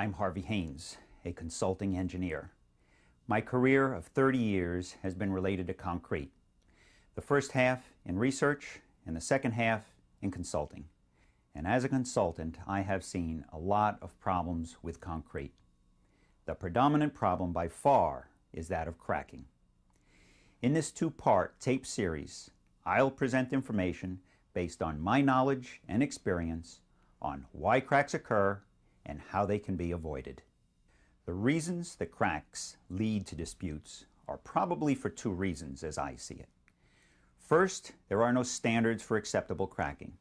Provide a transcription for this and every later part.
I'm Harvey Haynes, a consulting engineer. My career of 30 years has been related to concrete. The first half in research and the second half in consulting. And as a consultant, I have seen a lot of problems with concrete. The predominant problem by far is that of cracking. In this two-part tape series, I'll present information based on my knowledge and experience on why cracks occur and how they can be avoided. The reasons that cracks lead to disputes are probably for two reasons as I see it. First, there are no standards for acceptable cracking.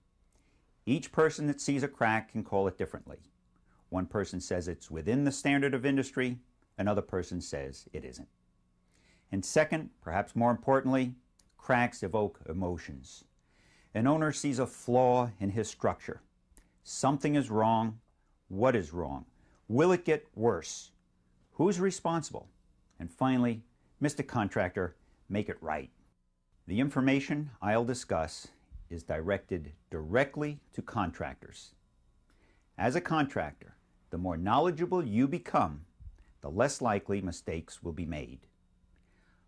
Each person that sees a crack can call it differently. One person says it's within the standard of industry, another person says it isn't. And second, perhaps more importantly, cracks evoke emotions. An owner sees a flaw in his structure. Something is wrong. What is wrong? Will it get worse? Who's responsible? And finally, Mr. Contractor, make it right. The information I'll discuss is directed directly to contractors. As a contractor, the more knowledgeable you become, the less likely mistakes will be made.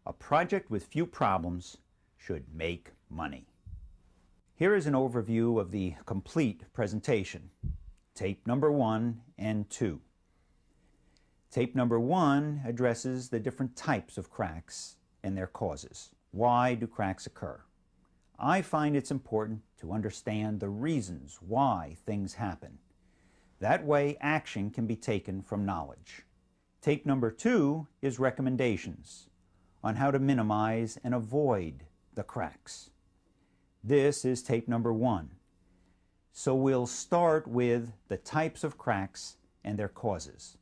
A project with few problems should make money. Here is an overview of the complete presentation. Tape number 1 and 2. Tape number 1 addresses the different types of cracks and their causes. Why do cracks occur? I find it's important to understand the reasons why things happen. That way action can be taken from knowledge. Tape number 2 is recommendations on how to minimize and avoid the cracks. This is tape number 1. So we'll start with the types of cracks and their causes.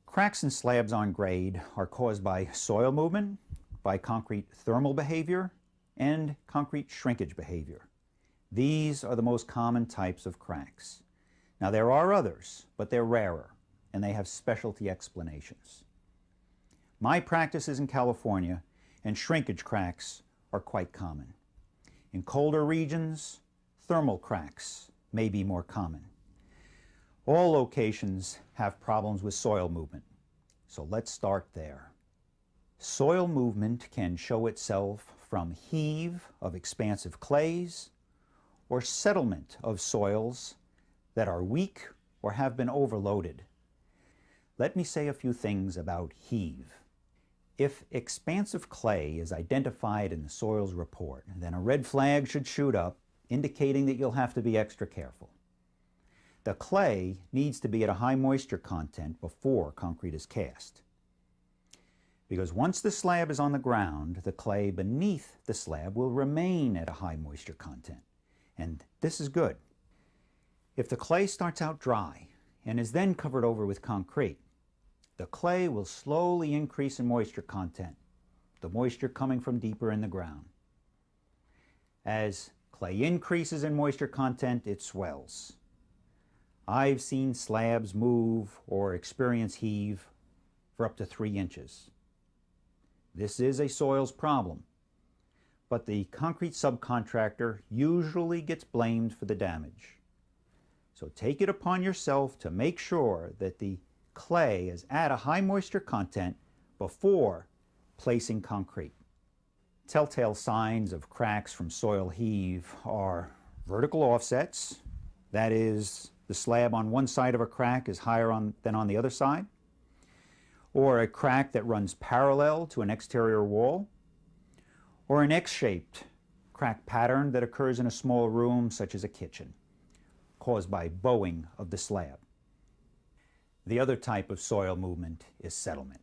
Cracks in slabs on grade are caused by soil movement, by concrete thermal behavior, and concrete shrinkage behavior. These are the most common types of cracks. Now there are others, but they're rarer, and they have specialty explanations. My practice is in California, and shrinkage cracks are quite common. In colder regions, thermal cracks may be more common. All locations have problems with soil movement, so let's start there. Soil movement can show itself from heave of expansive clays or settlement of soils that are weak or have been overloaded. Let me say a few things about heave. If expansive clay is identified in the soils report, then a red flag should shoot up, indicating that you'll have to be extra careful. The clay needs to be at a high moisture content before concrete is cast. Because once the slab is on the ground, the clay beneath the slab will remain at a high moisture content. And this is good. If the clay starts out dry and is then covered over with concrete, the clay will slowly increase in moisture content, the moisture coming from deeper in the ground. As clay increases in moisture content, it swells. I've seen slabs move or experience heave for up to 3 inches. This is a soils problem, but the concrete subcontractor usually gets blamed for the damage. So take it upon yourself to make sure that the clay is at a high moisture content before placing concrete. Telltale signs of cracks from soil heave are vertical offsets, that is, the slab on one side of a crack is higher than on the other side, or a crack that runs parallel to an exterior wall, or an X-shaped crack pattern that occurs in a small room such as a kitchen, caused by bowing of the slab. The other type of soil movement is settlement.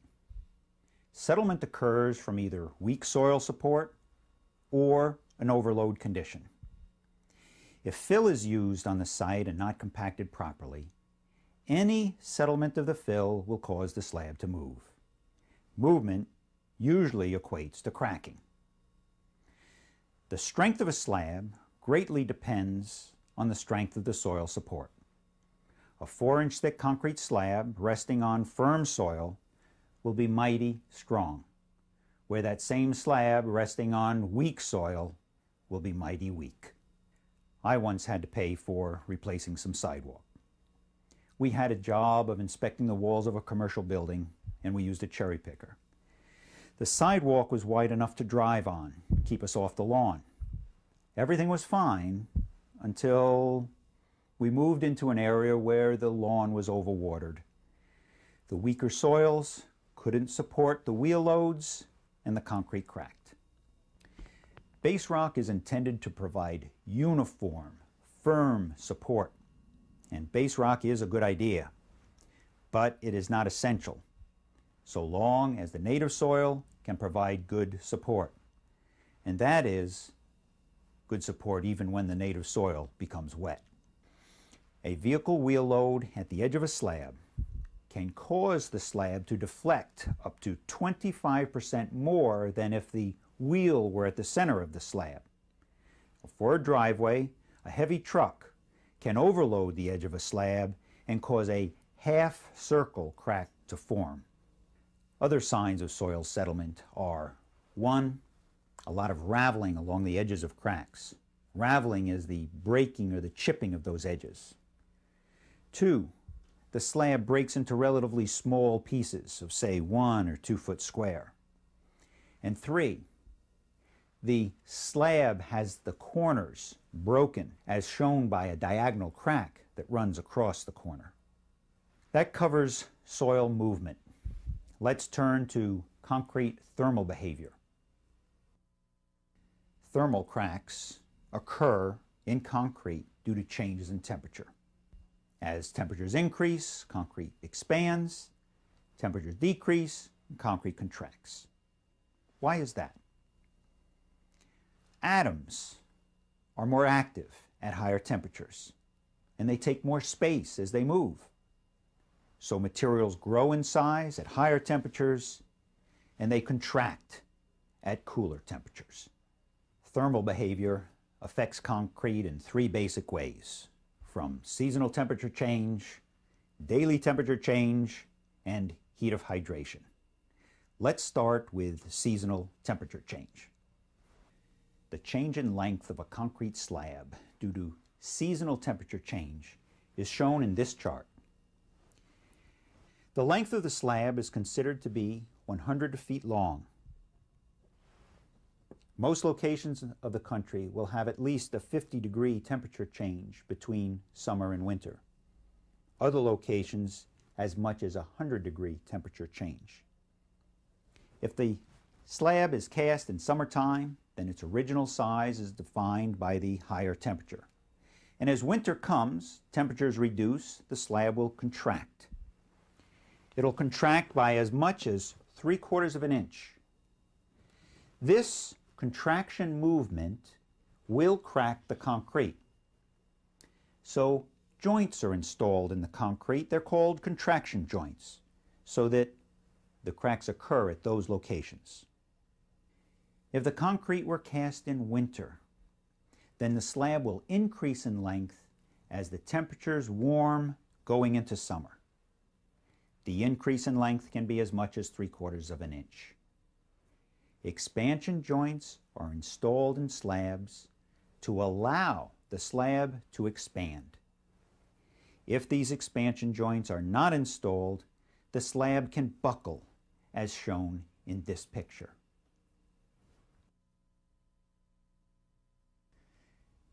Settlement occurs from either weak soil support or an overload condition. If fill is used on the site and not compacted properly, any settlement of the fill will cause the slab to move. Movement usually equates to cracking. The strength of a slab greatly depends on the strength of the soil support. A 4-inch thick concrete slab resting on firm soil will be mighty strong, where that same slab resting on weak soil will be mighty weak. I once had to pay for replacing some sidewalk. We had a job of inspecting the walls of a commercial building, and we used a cherry picker. The sidewalk was wide enough to drive on, keep us off the lawn. Everything was fine until we moved into an area where the lawn was overwatered. The weaker soils couldn't support the wheel loads, and the concrete cracked. Base rock is intended to provide uniform, firm support, and base rock is a good idea, but it is not essential, so long as the native soil can provide good support. And that is good support even when the native soil becomes wet. A vehicle wheel load at the edge of a slab can cause the slab to deflect up to 25% more than if the wheel were at the center of the slab. For a driveway, a heavy truck can overload the edge of a slab and cause a half-circle crack to form. Other signs of soil settlement are: 1. A lot of raveling along the edges of cracks. Raveling is the breaking or the chipping of those edges. 2. The slab breaks into relatively small pieces of, say, 1 or 2 foot square. And 3. The slab has the corners broken, as shown by a diagonal crack that runs across the corner. That covers soil movement. Let's turn to concrete thermal behavior. Thermal cracks occur in concrete due to changes in temperature. As temperatures increase, concrete expands. Temperatures decrease, and concrete contracts. Why is that? Atoms are more active at higher temperatures, and they take more space as they move. So materials grow in size at higher temperatures, and they contract at cooler temperatures. Thermal behavior affects concrete in 3 basic ways: from seasonal temperature change, daily temperature change, and heat of hydration. Let's start with seasonal temperature change. The change in length of a concrete slab due to seasonal temperature change is shown in this chart. The length of the slab is considered to be 100 feet long. Most locations of the country will have at least a 50-degree temperature change between summer and winter. Other locations as much as a 100-degree temperature change. If the slab is cast in summertime, then its original size is defined by the higher temperature. And as winter comes, temperatures reduce, the slab will contract. It'll contract by as much as 3/4 of an inch. This contraction movement will crack the concrete. So joints are installed in the concrete. They're called contraction joints, so that the cracks occur at those locations. If the concrete were cast in winter, then the slab will increase in length as the temperatures warm going into summer. The increase in length can be as much as 3/4 of an inch. Expansion joints are installed in slabs to allow the slab to expand. If these expansion joints are not installed, the slab can buckle, as shown in this picture.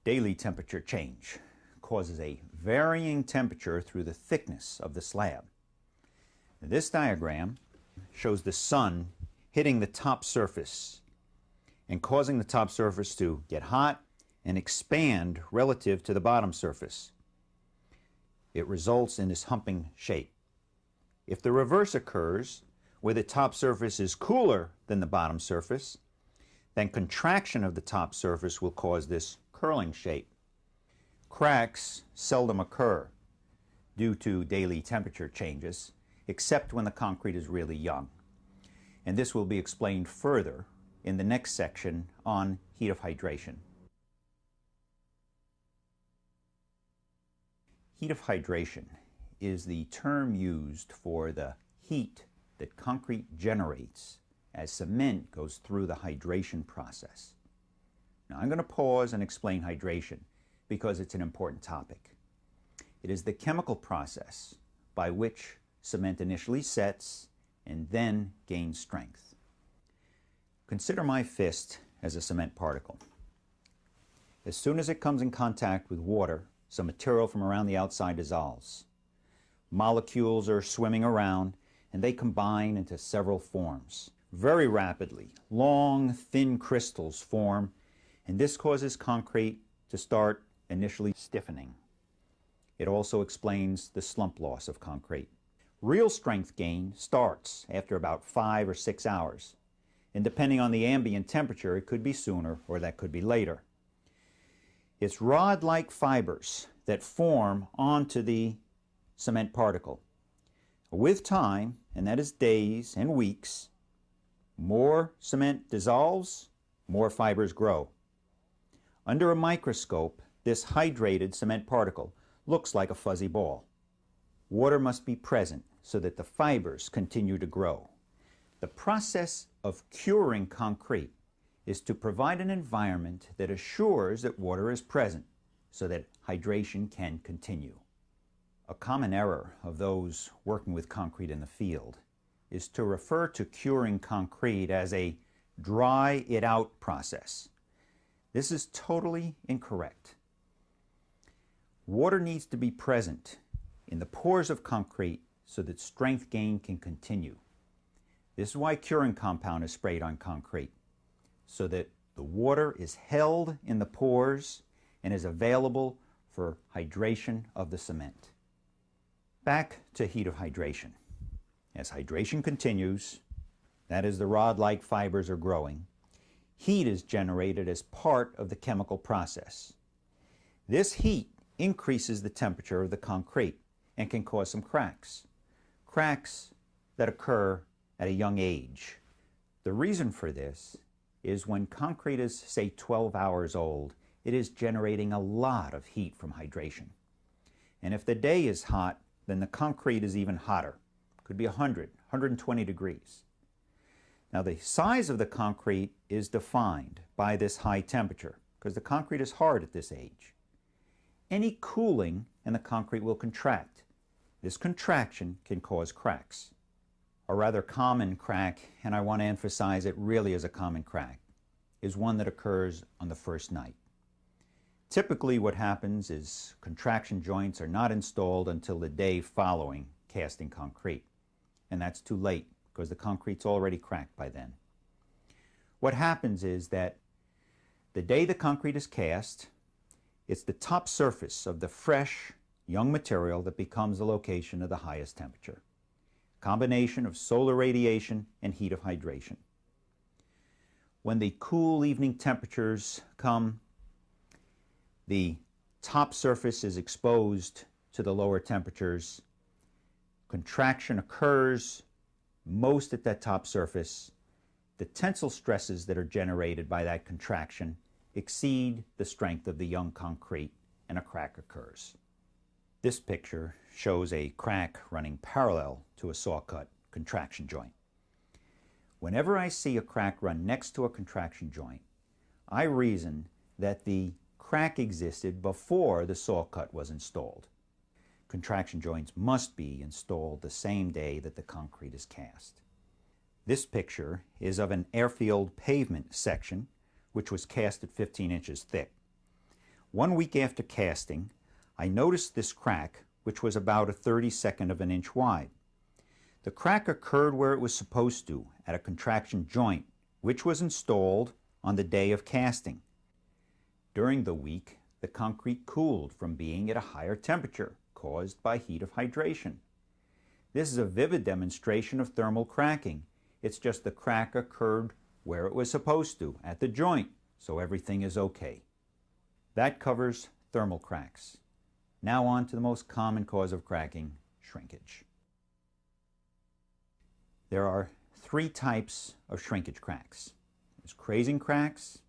Daily temperature change causes a varying temperature through the thickness of the slab. This diagram shows the sun hitting the top surface and causing the top surface to get hot and expand relative to the bottom surface. It results in this humping shape. If the reverse occurs, where the top surface is cooler than the bottom surface, then contraction of the top surface will cause this curling shape. Cracks seldom occur due to daily temperature changes, except when the concrete is really young. And this will be explained further in the next section on heat of hydration. Heat of hydration is the term used for the heat that concrete generates as cement goes through the hydration process. Now I'm going to pause and explain hydration because it's an important topic. It is the chemical process by which cement initially sets and then gains strength. Consider my fist as a cement particle. As soon as it comes in contact with water, some material from around the outside dissolves. Molecules are swimming around and they combine into several forms. Very rapidly, long, thin crystals form, and this causes concrete to start initially stiffening. It also explains the slump loss of concrete. Real strength gain starts after about 5 or 6 hours, and depending on the ambient temperature, it could be sooner or that could be later. It's rod-like fibers that form onto the cement particle. With time, and that is days and weeks, more cement dissolves, more fibers grow. Under a microscope, this hydrated cement particle looks like a fuzzy ball. Water must be present so that the fibers continue to grow. The process of curing concrete is to provide an environment that assures that water is present so that hydration can continue. A common error of those working with concrete in the field is to refer to curing concrete as a dry it out process. This is totally incorrect. Water needs to be present in the pores of concrete so that strength gain can continue. This is why curing compound is sprayed on concrete, so that the water is held in the pores and is available for hydration of the cement. Back to heat of hydration. As hydration continues, that is, the rod-like fibers are growing, heat is generated as part of the chemical process. This heat increases the temperature of the concrete and can cause some cracks. Cracks that occur at a young age. The reason for this is when concrete is, say, 12 hours old, it is generating a lot of heat from hydration. And if the day is hot, then the concrete is even hotter. It could be 100, 120 degrees. Now the size of the concrete is defined by this high temperature because the concrete is hard at this age. Any cooling and the concrete will contract. This contraction can cause cracks. A rather common crack, and I want to emphasize it really is a common crack, is one that occurs on the first night. Typically what happens is contraction joints are not installed until the day following casting concrete, and that's too late because the concrete's already cracked by then. What happens is that the day the concrete is cast, it's the top surface of the fresh, young material that becomes the location of the highest temperature. Combination of solar radiation and heat of hydration. When the cool evening temperatures come, the top surface is exposed to the lower temperatures. Contraction occurs most at that top surface. The tensile stresses that are generated by that contraction exceed the strength of the young concrete, and a crack occurs. This picture shows a crack running parallel to a saw-cut contraction joint. Whenever I see a crack run next to a contraction joint, I reason that the crack existed before the saw-cut was installed. Contraction joints must be installed the same day that the concrete is cast. This picture is of an airfield pavement section which was cast at 15 inches thick. 1 week after casting, I noticed this crack, which was about 1/32 of an inch wide. The crack occurred where it was supposed to, at a contraction joint, which was installed on the day of casting. During the week, the concrete cooled from being at a higher temperature, caused by heat of hydration. This is a vivid demonstration of thermal cracking. It's just the crack occurred where it was supposed to, at the joint, so everything is okay. That covers thermal cracks. Now on to the most common cause of cracking, shrinkage. There are 3 types of shrinkage cracks. There's crazing cracks,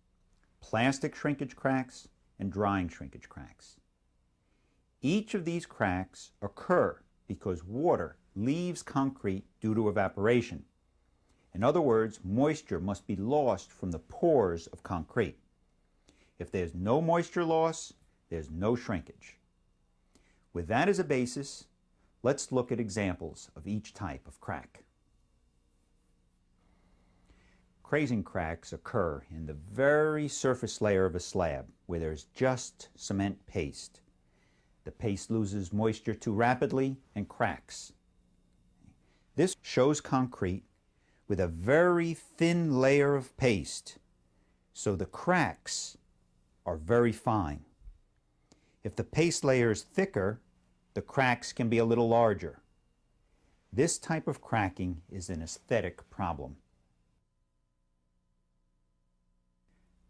plastic shrinkage cracks, and drying shrinkage cracks. Each of these cracks occur because water leaves concrete due to evaporation. In other words, moisture must be lost from the pores of concrete. If there's no moisture loss, there's no shrinkage. With that as a basis, let's look at examples of each type of crack. Crazing cracks occur in the very surface layer of a slab where there's just cement paste. The paste loses moisture too rapidly and cracks. This shows concrete with a very thin layer of paste, so the cracks are very fine. If the paste layer is thicker, the cracks can be a little larger. This type of cracking is an aesthetic problem.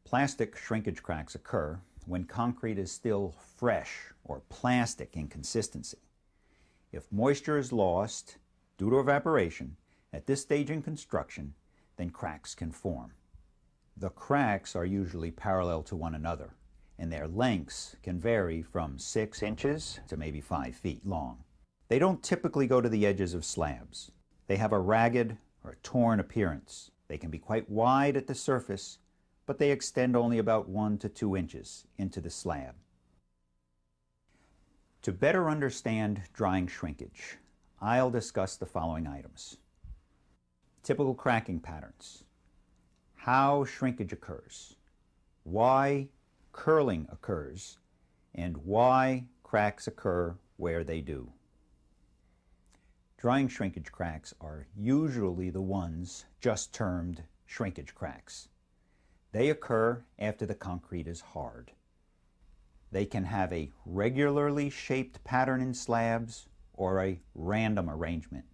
Plastic shrinkage cracks occur when concrete is still fresh or plastic in consistency. If moisture is lost due to evaporation at this stage in construction, then cracks can form. The cracks are usually parallel to one another, and their lengths can vary from 6 inches to maybe 5 feet long. They don't typically go to the edges of slabs. They have a ragged or torn appearance. They can be quite wide at the surface, but they extend only about 1 to 2 inches into the slab. To better understand drying shrinkage, I'll discuss the following items. Typical cracking patterns, how shrinkage occurs, why curling occurs, and why cracks occur where they do. Drying shrinkage cracks are usually the ones just termed shrinkage cracks. They occur after the concrete is hard. They can have a regularly shaped pattern in slabs or a random arrangement.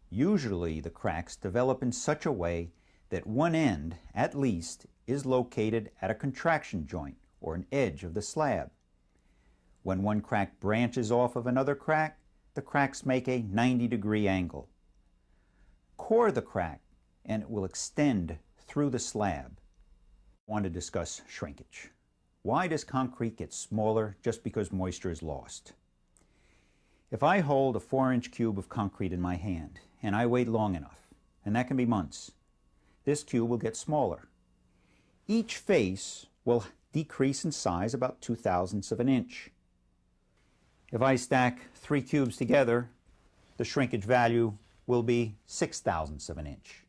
Usually the cracks develop in such a way that one end, at least, is located at a contraction joint or an edge of the slab. When one crack branches off of another crack, the cracks make a 90-degree angle. Core the crack and it will extend through the slab. I want to discuss shrinkage. Why does concrete get smaller just because moisture is lost? If I hold a 4-inch cube of concrete in my hand and I wait long enough, and that can be months, this cube will get smaller. Each face will decrease in size about 2/1000ths of an inch. If I stack 3 cubes together, the shrinkage value will be 6/1000ths of an inch.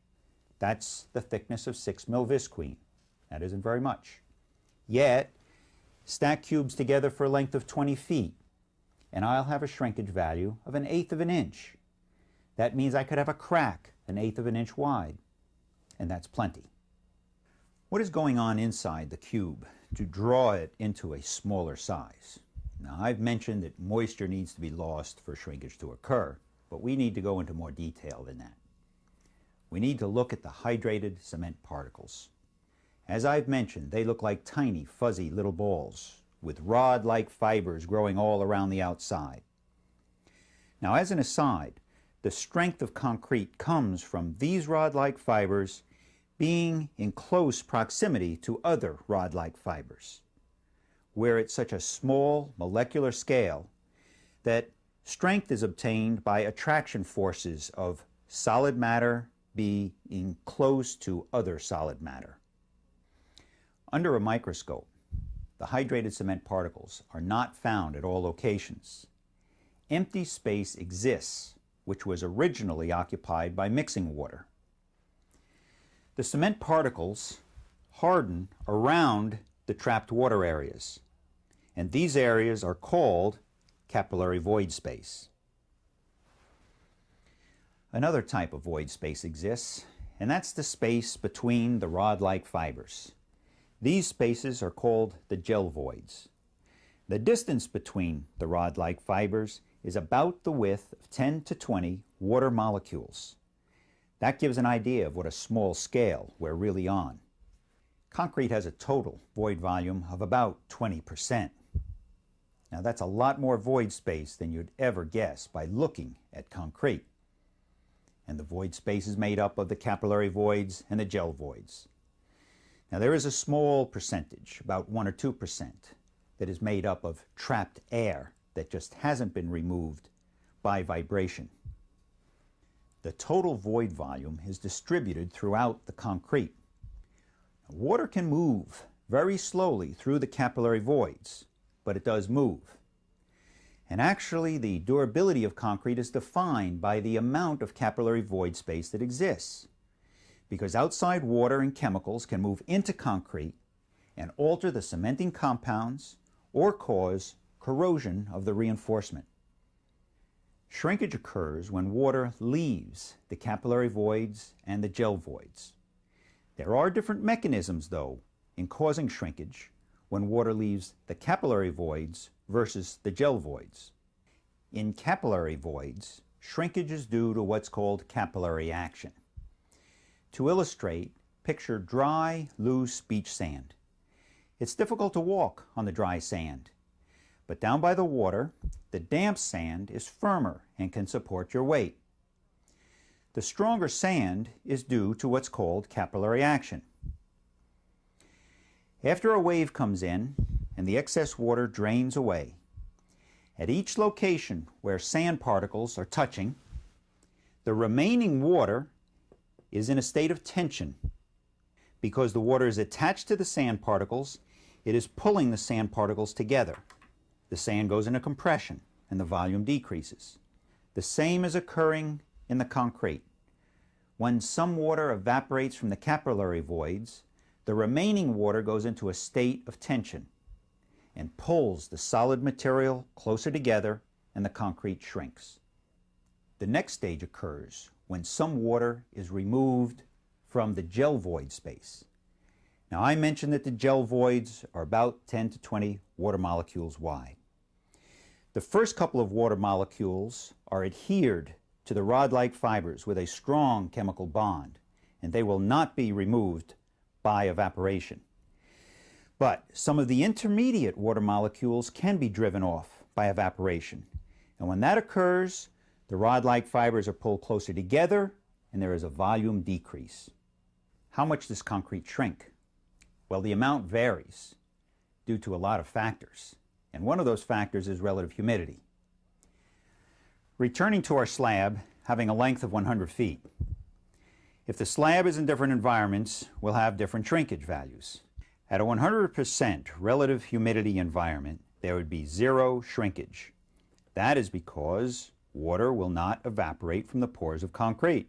That's the thickness of 6 mil visqueen. That isn't very much. Yet, stack cubes together for a length of 20 feet, and I'll have a shrinkage value of 1/8 of an inch. That means I could have a crack 1/8 of an inch wide, and that's plenty. What is going on inside the cube to draw it into a smaller size? Now, I've mentioned that moisture needs to be lost for shrinkage to occur, but we need to go into more detail than that. We need to look at the hydrated cement particles. As I've mentioned, they look like tiny, fuzzy little balls with rod-like fibers growing all around the outside. Now, as an aside, the strength of concrete comes from these rod-like fibers being in close proximity to other rod-like fibers. We're at such a small molecular scale that strength is obtained by attraction forces of solid matter being close to other solid matter. Under a microscope, the hydrated cement particles are not found at all locations. Empty space exists, which was originally occupied by mixing water. The cement particles harden around the trapped water areas, and these areas are called capillary void space. Another type of void space exists, and that's the space between the rod-like fibers. These spaces are called the gel voids. The distance between the rod-like fibers is about the width of 10 to 20 water molecules. That gives an idea of what a small scale we're really on. Concrete has a total void volume of about 20%. Now that's a lot more void space than you'd ever guess by looking at concrete. And the void space is made up of the capillary voids and the gel voids. Now there is a small percentage, about 1 or 2%, that is made up of trapped air that just hasn't been removed by vibration. The total void volume is distributed throughout the concrete. Water can move very slowly through the capillary voids, but it does move. And actually, the durability of concrete is defined by the amount of capillary void space that exists, because outside water and chemicals can move into concrete and alter the cementing compounds or cause corrosion of the reinforcement. Shrinkage occurs when water leaves the capillary voids and the gel voids. There are different mechanisms, though, in causing shrinkage when water leaves the capillary voids versus the gel voids. In capillary voids, shrinkage is due to what's called capillary action. To illustrate, picture dry, loose beach sand. It's difficult to walk on the dry sand, but down by the water, the damp sand is firmer and can support your weight. The stronger sand is due to what's called capillary action. After a wave comes in and the excess water drains away, at each location where sand particles are touching, the remaining water is in a state of tension. Because the water is attached to the sand particles, it is pulling the sand particles together. The sand goes into compression and the volume decreases. The same is occurring in the concrete. When some water evaporates from the capillary voids, the remaining water goes into a state of tension and pulls the solid material closer together, and the concrete shrinks. The next stage occurs when some water is removed from the gel void space. Now, I mentioned that the gel voids are about 10 to 20 water molecules wide. The first couple of water molecules are adhered to the rod-like fibers with a strong chemical bond, and they will not be removed by evaporation. But some of the intermediate water molecules can be driven off by evaporation. And when that occurs, the rod-like fibers are pulled closer together and there is a volume decrease. How much does concrete shrink? Well, the amount varies due to a lot of factors. And one of those factors is relative humidity. Returning to our slab having a length of 100 feet. If the slab is in different environments, we'll have different shrinkage values. At a 100% relative humidity environment, there would be zero shrinkage. That is because water will not evaporate from the pores of concrete.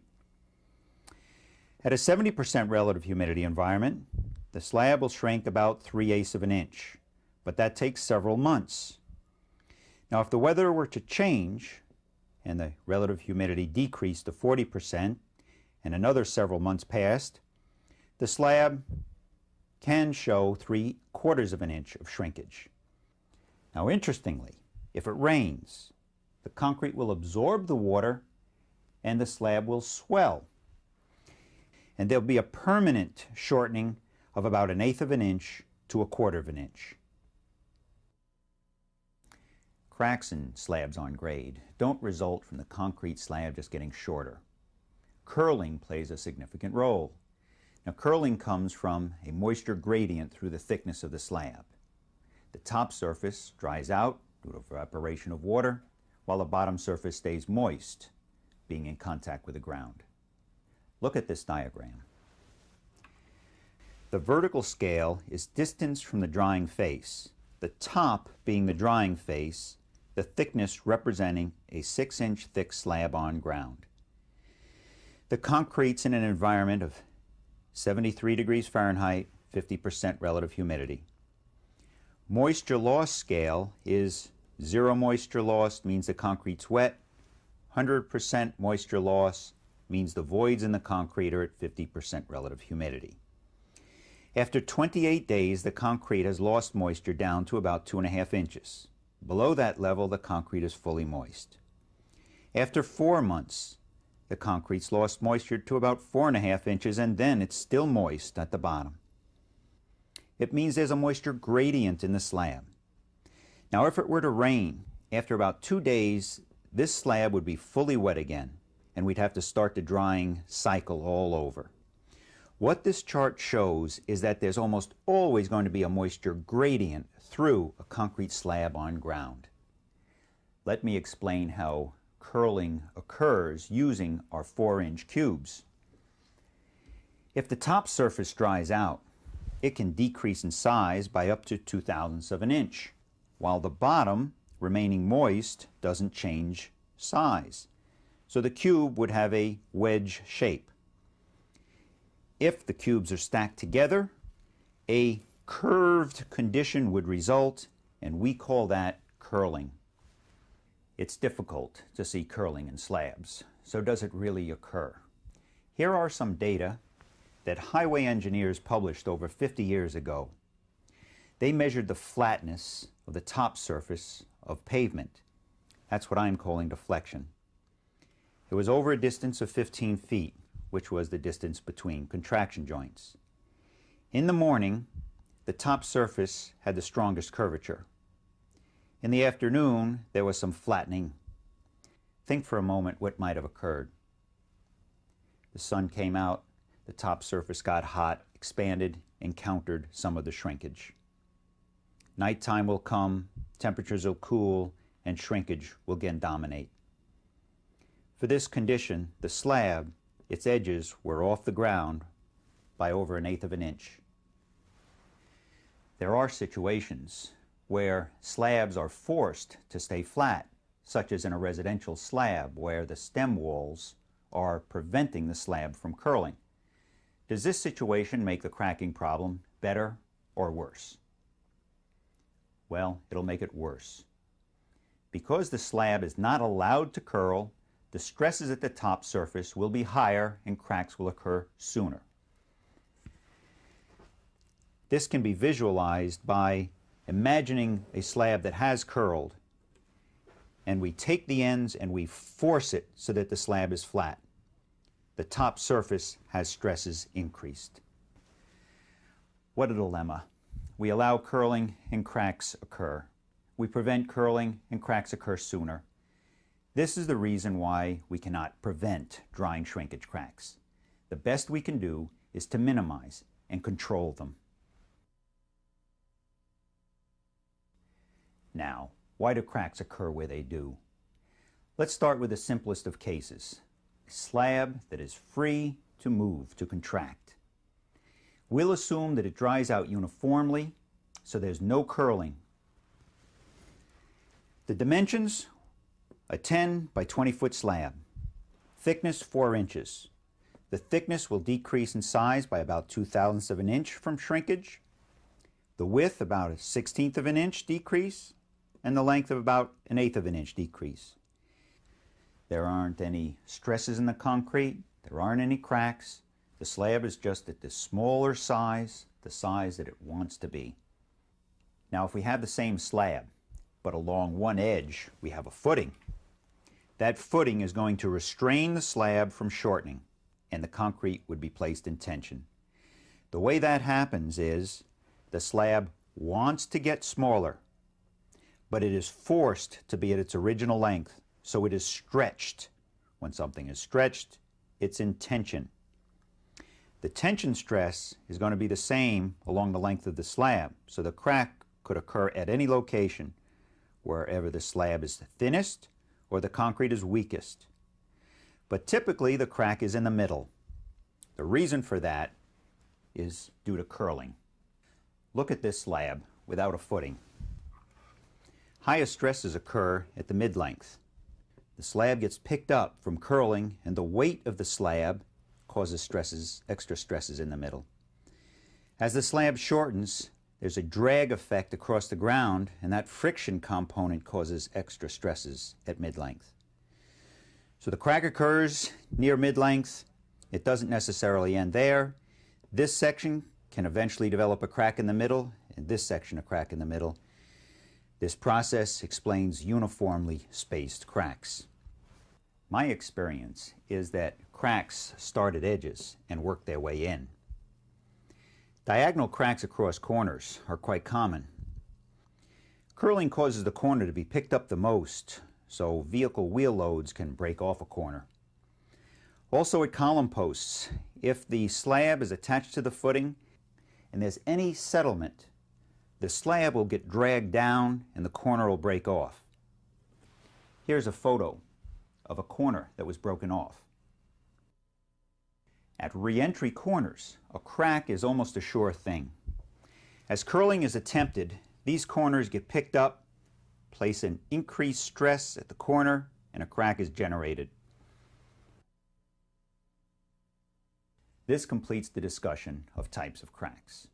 At a 70% relative humidity environment, the slab will shrink about 3/8 of an inch, but that takes several months. Now, if the weather were to change and the relative humidity decreased to 40% and another several months passed, the slab can show 3/4 of an inch of shrinkage. Now, interestingly, if it rains, the concrete will absorb the water and the slab will swell. And there'll be a permanent shortening of about 1/8 of an inch to 1/4 of an inch. Cracks in slabs on grade don't result from the concrete slab just getting shorter. Curling plays a significant role. Now, curling comes from a moisture gradient through the thickness of the slab. The top surface dries out due to evaporation of water, while the bottom surface stays moist, being in contact with the ground. Look at this diagram. The vertical scale is distance from the drying face, the top being the drying face, the thickness representing a 6-inch thick slab on ground. The concrete's in an environment of 73 degrees Fahrenheit, 50% relative humidity. Moisture loss scale is 0 moisture loss means the concrete's wet, 100% moisture loss means the voids in the concrete are at 50% relative humidity. After 28 days, the concrete has lost moisture down to about 2.5 inches. Below that level, the concrete is fully moist. After 4 months, the concrete's lost moisture to about 4.5 inches, and then it's still moist at the bottom. It means there's a moisture gradient in the slab. Now, if it were to rain, after about 2 days, this slab would be fully wet again, and we'd have to start the drying cycle all over. What this chart shows is that there's almost always going to be a moisture gradient through a concrete slab on ground. Let me explain how curling occurs using our 4-inch cubes. If the top surface dries out, it can decrease in size by up to 2/1000 of an inch, while the bottom remaining moist doesn't change size. So the cube would have a wedge shape. If the cubes are stacked together, a curved condition would result, and we call that curling. It's difficult to see curling in slabs, so does it really occur? Here are some data that highway engineers published over 50 years ago. They measured the flatness of the top surface of pavement. That's what I'm calling deflection. It was over a distance of 15 feet, which was the distance between contraction joints. In the morning, the top surface had the strongest curvature. In the afternoon, there was some flattening. Think for a moment what might have occurred. The sun came out, the top surface got hot, expanded, and countered some of the shrinkage. Nighttime will come, temperatures will cool, and shrinkage will again dominate. For this condition, the slab, its edges were off the ground by over 1/8 of an inch. There are situations where slabs are forced to stay flat, such as in a residential slab where the stem walls are preventing the slab from curling. Does this situation make the cracking problem better or worse? Well, it'll make it worse. Because the slab is not allowed to curl, the stresses at the top surface will be higher and cracks will occur sooner. This can be visualized by imagining a slab that has curled, and we take the ends and we force it so that the slab is flat. The top surface has stresses increased. What a dilemma. We allow curling and cracks occur. We prevent curling and cracks occur sooner. This is the reason why we cannot prevent drying shrinkage cracks. The best we can do is to minimize and control them. Now, why do cracks occur where they do? Let's start with the simplest of cases. A slab that is free to move, to contract. We'll assume that it dries out uniformly, so there's no curling. The dimensions, a 10 by 20 foot slab. Thickness 4 inches. The thickness will decrease in size by about 2/1000ths of an inch from shrinkage. The width about 1/16 of an inch decrease, and the length of about 1/8 of an inch decrease. There aren't any stresses in the concrete, there aren't any cracks. The slab is just at the smaller size, the size that it wants to be. Now if we have the same slab, but along one edge we have a footing, that footing is going to restrain the slab from shortening, and the concrete would be placed in tension. The way that happens is the slab wants to get smaller, but it is forced to be at its original length, so it is stretched. When something is stretched, it's in tension. The tension stress is going to be the same along the length of the slab, so the crack could occur at any location, wherever the slab is thinnest or the concrete is weakest. But typically the crack is in the middle. The reason for that is due to curling. Look at this slab without a footing. Highest stresses occur at the mid-length. The slab gets picked up from curling, and the weight of the slab causes stresses, extra stresses in the middle. As the slab shortens, there's a drag effect across the ground, and that friction component causes extra stresses at mid-length. So the crack occurs near mid-length. It doesn't necessarily end there. This section can eventually develop a crack in the middle, and this section a crack in the middle. This process explains uniformly spaced cracks. My experience is that cracks start at edges and work their way in. Diagonal cracks across corners are quite common. Curling causes the corner to be picked up the most, so vehicle wheel loads can break off a corner. Also at column posts, if the slab is attached to the footing and there's any settlement, the slab will get dragged down and the corner will break off. Here's a photo of a corner that was broken off. At re-entry corners, a crack is almost a sure thing. As curling is attempted, these corners get picked up place an increased stress at the corner, and a crack is generated. This completes the discussion of types of cracks.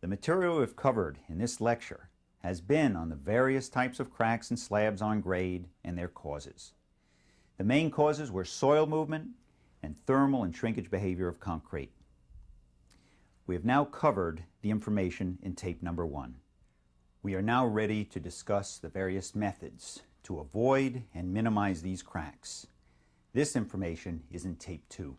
The material we've covered in this lecture has been on the various types of cracks and slabs on grade and their causes. The main causes were soil movement and thermal and shrinkage behavior of concrete. We have now covered the information in tape number 1. We are now ready to discuss the various methods to avoid and minimize these cracks. This information is in tape 2.